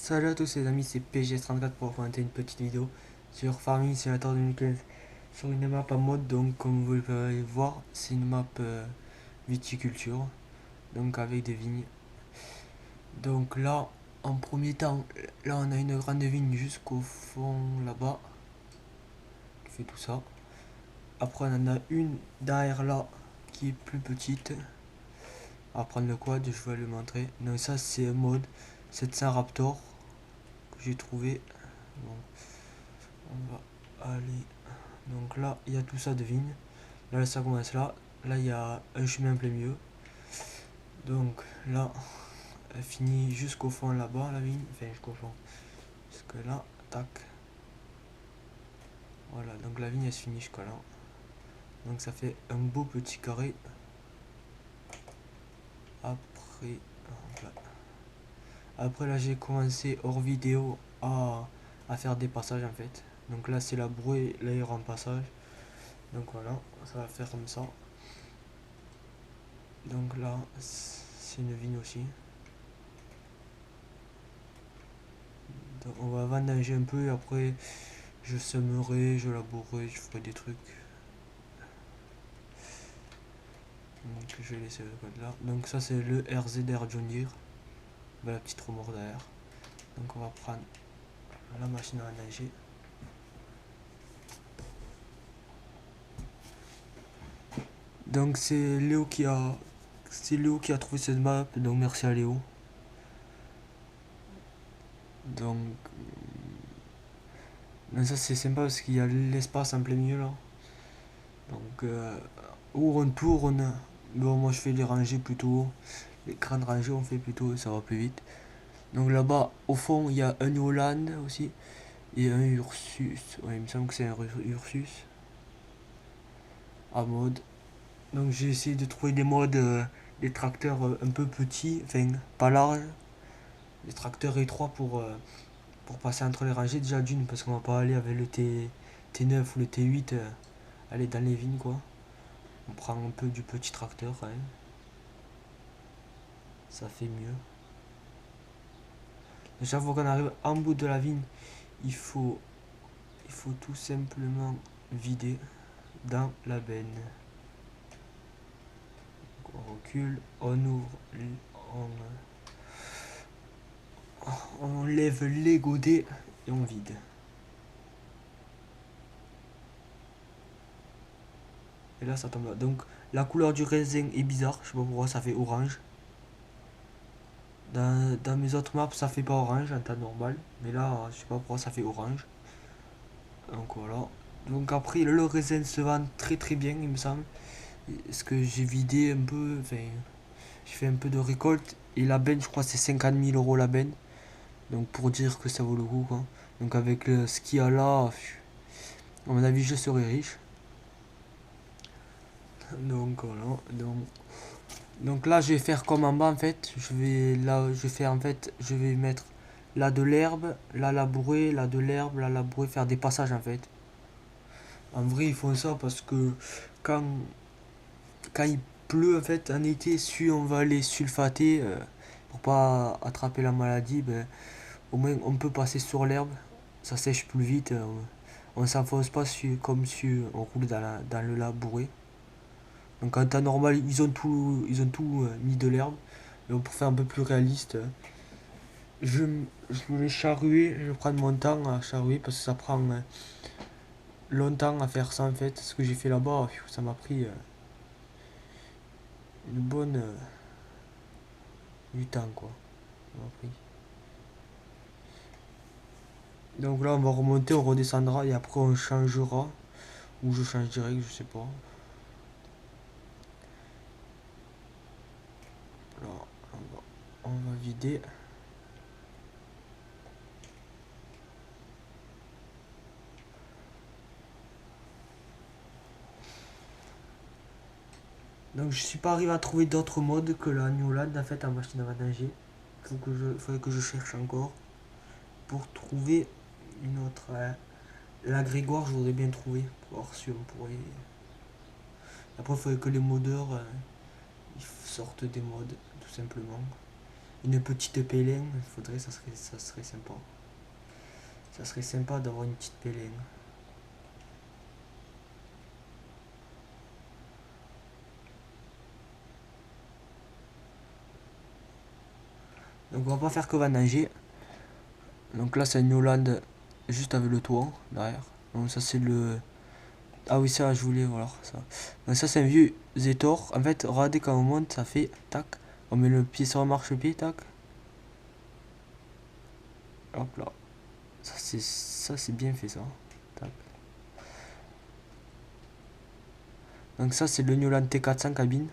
Salut à tous les amis, c'est PGS34 pour vous présenter une petite vidéo sur Farming Simulator 2015 sur une map en mode, donc comme vous le pouvez voir, c'est une map viticulture, donc avec des vignes. Donc là, en premier temps, là on a une grande vigne jusqu'au fond là-bas, qui fait tout ça. Après on en a une derrière là, qui est plus petite. On va prendre le quad, je vais le montrer. Donc ça c'est un mode 700 Raptor que j'ai trouvé. Bon, on va aller. Donc là, il y a tout ça de vigne. Là, ça commence là. Là, il y a un chemin en plein milieu. Donc là, elle finit jusqu'au fond là-bas, la vigne. Enfin, jusqu'au fond. Jusque là, tac. Voilà, donc la vigne, elle se finit jusqu'à là. Donc ça fait un beau petit carré. Après, voilà. Après là, j'ai commencé hors vidéo à faire des passages en fait. Donc là, c'est la brouée, là, il y aura un passage. Donc voilà, ça va faire comme ça. Donc là, c'est une vigne aussi. Donc on va vendanger un peu et après je semerai, je labourerai, je ferai des trucs. Donc je vais laisser le code là. Donc ça c'est le RZR John Deere. La petite remorque derrière. Donc on va prendre la machine à vendanger. Donc c'est Léo qui a trouvé cette map, donc merci à Léo. Donc ça c'est sympa parce qu'il y a l'espace en plein milieu là. Donc où on tourne, bon moi je fais les rangées plutôt, les grandes rangées on fait plutôt, ça va plus vite. Donc là-bas au fond il y a un Holland aussi et un Ursus, ouais il me semble que c'est un Ursus à mode. Donc j'ai essayé de trouver des modes, des tracteurs un peu petits, enfin pas larges, des tracteurs étroits pour passer entre les rangées déjà d'une parce qu'on va pas aller avec le T9 ou le T8 aller dans les vignes quoi. On prend un peu du petit tracteur quand même. Ça fait mieux. Et chaque fois qu'on arrive en bout de la vigne, il faut tout simplement vider dans la benne. Donc on recule, on ouvre, on lève les godets et on vide. Et là ça tombe là. Donc la couleur du raisin est bizarre, je sais pas pourquoi ça fait orange. Dans mes autres maps ça fait pas orange en temps normal, mais là je sais pas pourquoi ça fait orange. Donc voilà. Donc après le raisin se vend très très bien il me semble. Parce que j'ai vidé un peu, enfin j'ai fait un peu de récolte et la benne je crois c'est 50 000 euros la benne. Donc pour dire que ça vaut le coup quoi. Donc avec ce qu'il y a là, à mon avis je serai riche. Donc voilà. Donc là je vais faire comme en bas en fait. Je vais mettre là de l'herbe, là labourer, là de l'herbe, là labourer, faire des passages en fait. En vrai ils font ça parce que quand, quand il pleut en fait en été, si on va les sulfater pour pas attraper la maladie, ben, au moins on peut passer sur l'herbe, ça sèche plus vite, on s'enfonce pas comme si on roule dans le labouré. Donc en temps normal, ils ont tout mis de l'herbe. Mais pour faire un peu plus réaliste, je, je vais charruer, je vais prendre mon temps à charruer parce que ça prend longtemps à faire ça en fait. Ce que j'ai fait là-bas, ça m'a pris une bonne du temps quoi. Ça m'a pris. Donc là on va remonter, on redescendra et après on changera. Ou je change direct, je sais pas. Là, on va vider. Donc je suis pas arrivé à trouver d'autres modes que la New Land en fait en machine à vendanger. Il faudrait que je cherche encore pour trouver une autre. La Grégoire, je voudrais bien trouver pour voir si on pourrait. Après, il faudrait que les modeurs ils sortent des modes, tout simplement. une petite pélin. Faudrait, ça serait sympa. Ça serait sympa d'avoir une petite pélin. Donc on va pas faire que vendanger. Donc là c'est une Hollande juste avec le toit derrière. Donc ça c'est le... Ah oui ça je voulais voir ça. Donc ça c'est un vieux Zetor. En fait regardez quand on monte ça fait tac. On met le pied sur le marchepied tac. Hop là. Ça c'est bien fait ça. Tac. Donc ça c'est le New Holland T400 cabine.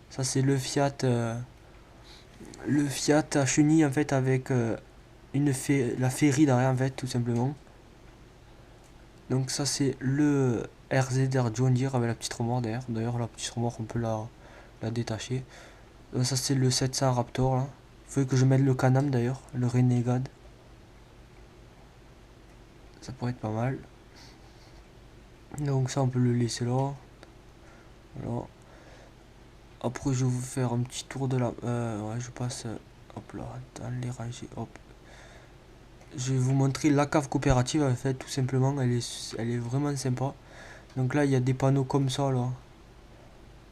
Ça c'est le Fiat à chenille en fait avec la ferry derrière en fait tout simplement. Donc ça c'est le RZR John Deere avec la petite remorque derrière. D'ailleurs la petite remorque on peut la détacher. Donc ça c'est le 700 Raptor là. Il faut que je mette le Can-Am d'ailleurs, le Renegade. Ça pourrait être pas mal. Donc ça on peut le laisser là. Voilà. Après je vais vous faire un petit tour de la... ouais je passe... hop là, dans les rangées, hop. Je vais vous montrer la cave coopérative en fait tout simplement, elle est vraiment sympa. Donc là il y a des panneaux comme ça là.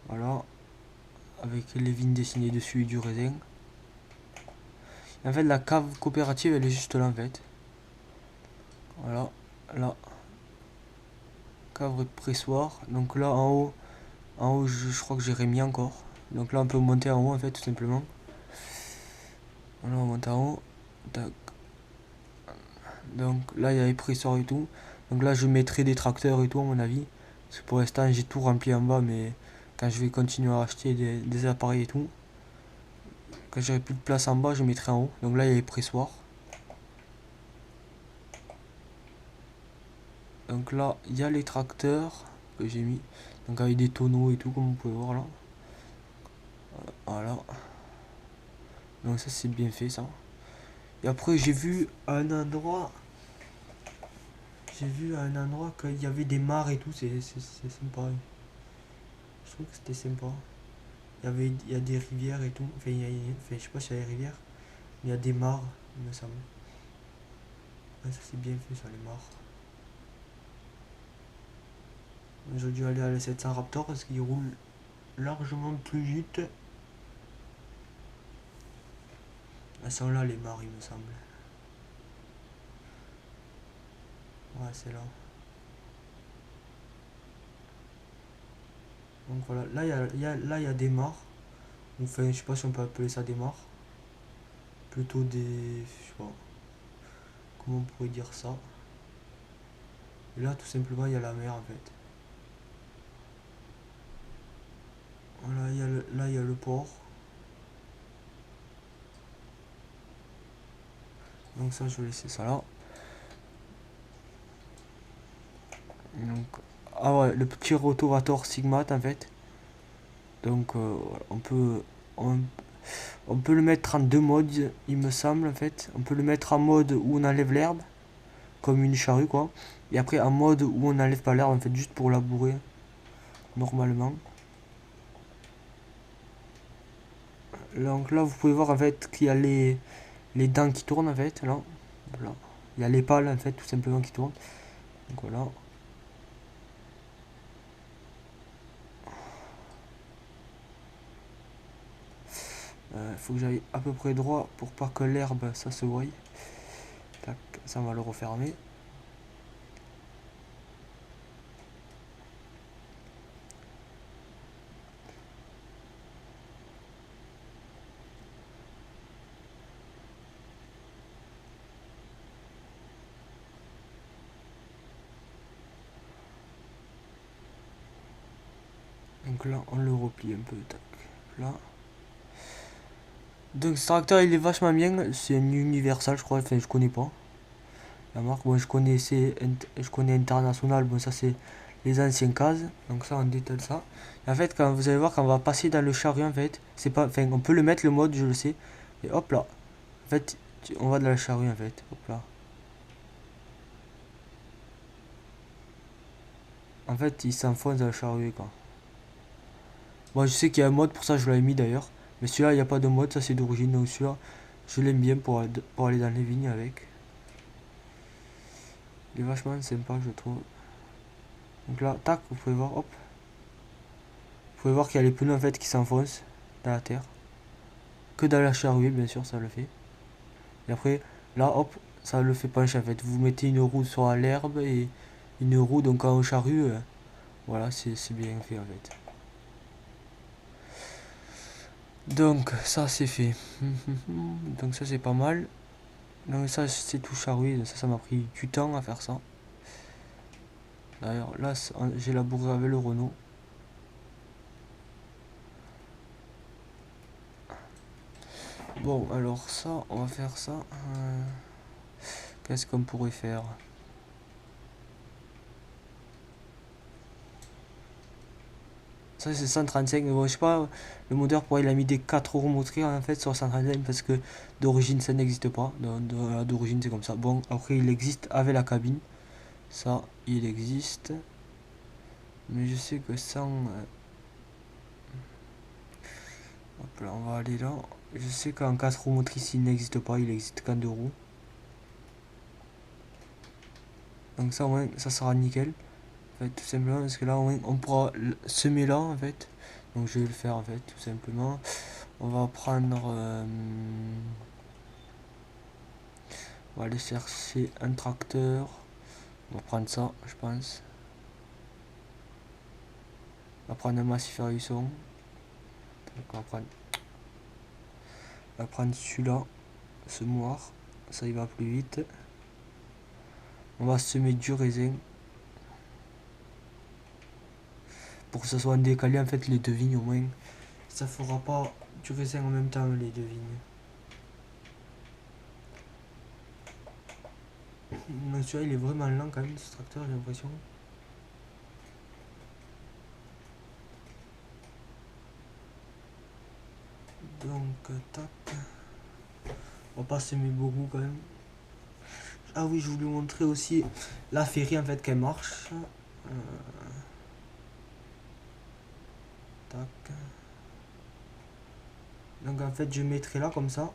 Voilà. Avec les vignes dessinées dessus et du raisin. En fait la cave coopérative elle est juste là en fait. Voilà. Là. Cave pressoir. Donc là en haut je crois que j'ai remis encore. Donc là on peut monter en haut en fait tout simplement. Voilà on monte en haut. Tac. Donc là il y a les pressoirs et tout. Donc là je mettrai des tracteurs et tout à mon avis. Parce que pour l'instant j'ai tout rempli en bas mais quand je vais continuer à acheter des appareils et tout. Quand j'aurai plus de place en bas je mettrai en haut. Donc là il y a les pressoirs. Donc là il y a les tracteurs que j'ai mis. Donc avec des tonneaux et tout comme vous pouvez voir là. Voilà. Donc ça c'est bien fait ça. Et après j'ai vu à un endroit. J'ai vu à un endroit qu'il y avait des mares et tout, c'est sympa. Je trouve que c'était sympa. Il y a des rivières et tout. Enfin, je sais pas s'il y a des rivières. Mais il y a des mares, il me semble. Ouais, ça c'est bien fait ça, les mares. J'ai dû aller à la 700 Raptor parce qu'il roule largement plus vite. Elles sont là les mares, il me semble. Ouais, c'est là. Donc voilà, là il y a des mares. Enfin, je sais pas si on peut appeler ça des mares. Plutôt des... Je sais pas. Comment on pourrait dire ça? Et là, tout simplement, il y a la mer en fait. Voilà, là, il y a le port. Donc ça, je vais laisser ça là. Donc, ah ouais, le petit rotorator Sigmat en fait. Donc on peut le mettre en deux modes, il me semble en fait. On peut le mettre en mode où on enlève l'herbe, comme une charrue quoi. Et après en mode où on n'enlève pas l'herbe en fait, juste pour labourer normalement. Donc là vous pouvez voir en fait qu'il y a les dents qui tournent en fait là. Voilà. Il y a les pales en fait tout simplement qui tournent. Donc voilà. Faut que j'aille à peu près droit pour pas que l'herbe ça se voie. Tac, ça on va le refermer. Donc là on le replie un peu. Tac, là. Donc ce tracteur il est vachement bien. C'est un Universal je crois. Enfin je connais pas la marque. Bon je connais International. Bon ça c'est les anciennes cases. Donc ça on détaille ça. Et en fait quand vous allez voir quand on va passer dans le chariot en fait. C'est pas. Enfin on peut le mettre le mode je le sais. Et hop là. En fait on va dans le chariot en fait. Hop là. En fait il s'enfonce dans le chariot quoi. Bon je sais qu'il y a un mode pour ça je l'avais mis d'ailleurs. Mais celui-là, il n'y a pas de mode, ça c'est d'origine. Donc celui-là, je l'aime bien pour aller dans les vignes avec. Il est vachement sympa, je trouve. Donc là, tac, vous pouvez voir, hop. Vous pouvez voir qu'il y a les pneus en fait qui s'enfoncent dans la terre. Que dans la charrue, bien sûr, ça le fait. Et après, là, hop, ça le fait pencher en fait. Vous mettez une roue sur l'herbe et une roue donc en charrue. Voilà, c'est bien fait en fait. Donc ça c'est fait. Donc ça c'est pas mal. Donc ça c'est tout charrue. Ça m'a pris du temps à faire ça. D'ailleurs là j'ai labouré avec le Renault. Bon alors ça on va faire ça. Qu'est-ce qu'on pourrait faire? Ça c'est 135, mais bon je sais pas, le moteur pourrait il a mis des 4 roues motrices en fait sur 135 parce que d'origine ça n'existe pas. D'origine c'est comme ça. Bon après il existe avec la cabine. Ça il existe. Mais je sais que sans... hop là on va aller là. Je sais qu'en 4 roues motrices il n'existe pas, il existe qu'en 2 roues. Donc ça au moins ça sera nickel. En fait, tout simplement parce que là au moins on pourra semer là en fait. Donc je vais le faire en fait tout simplement. On va prendre... on va aller chercher un tracteur. On va prendre ça je pense. On va prendre un massif à huisson. Donc on va prendre celui-là. Semoir. Ça il va plus vite. On va semer du raisin. Pour que ce soit décalé en fait les deux vignes au moins. Ça fera pas du raisin en même temps les deux vignes. Mais celui-là il est vraiment lent quand même ce tracteur j'ai l'impression. Donc tac. On va pas semer beaucoup quand même. Ah oui je voulais vous montrer aussi la ferrie en fait qu'elle marche. Tac. Donc en fait je mettrai là comme ça.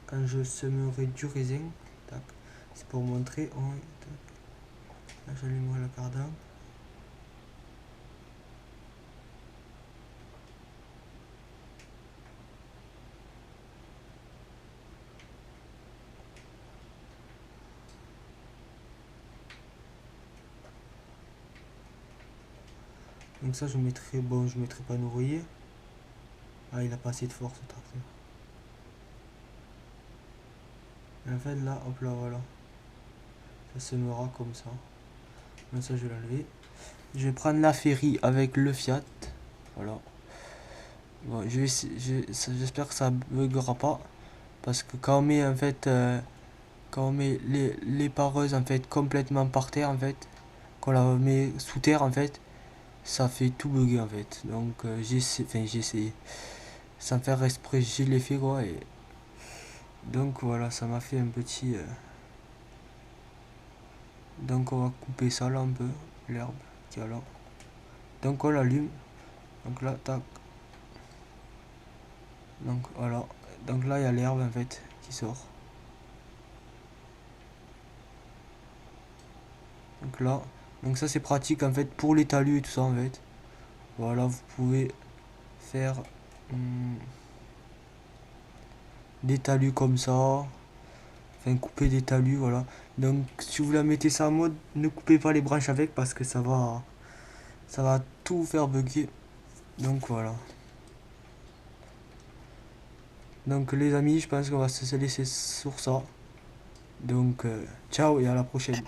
Quand je semerai du raisin. Tac. C'est pour montrer. Oh, là j'allume le cardan. Donc ça je mettrai, bon je mettrai pas un ouvrier. Ah il a pas assez de force le tracteur. Et en fait là, hop là voilà. Ça semera comme ça. Donc ça je vais l'enlever. Je vais prendre la ferry avec le Fiat. Voilà. Bon, j'espère que ça buggera pas. Parce que quand on met en fait quand on met les pareuses en fait complètement par terre en fait, qu'on la met sous terre en fait, ça fait tout bugger en fait. Donc j'ai essayé. Sans faire exprès, je l'ai fait quoi et donc voilà, ça m'a fait un petit donc on va couper ça là un peu, l'herbe qui est là. Donc on l'allume. Donc là, tac. Donc voilà. Donc là il y a l'herbe en fait qui sort. Donc là. Donc ça c'est pratique en fait pour les talus et tout ça en fait. Voilà, vous pouvez faire des talus comme ça. Enfin couper des talus, voilà. Donc si vous la mettez ça en mode, ne coupez pas les branches avec parce que ça va tout faire bugger. Donc voilà. Donc les amis, je pense qu'on va se laisser sur ça. Donc ciao et à la prochaine.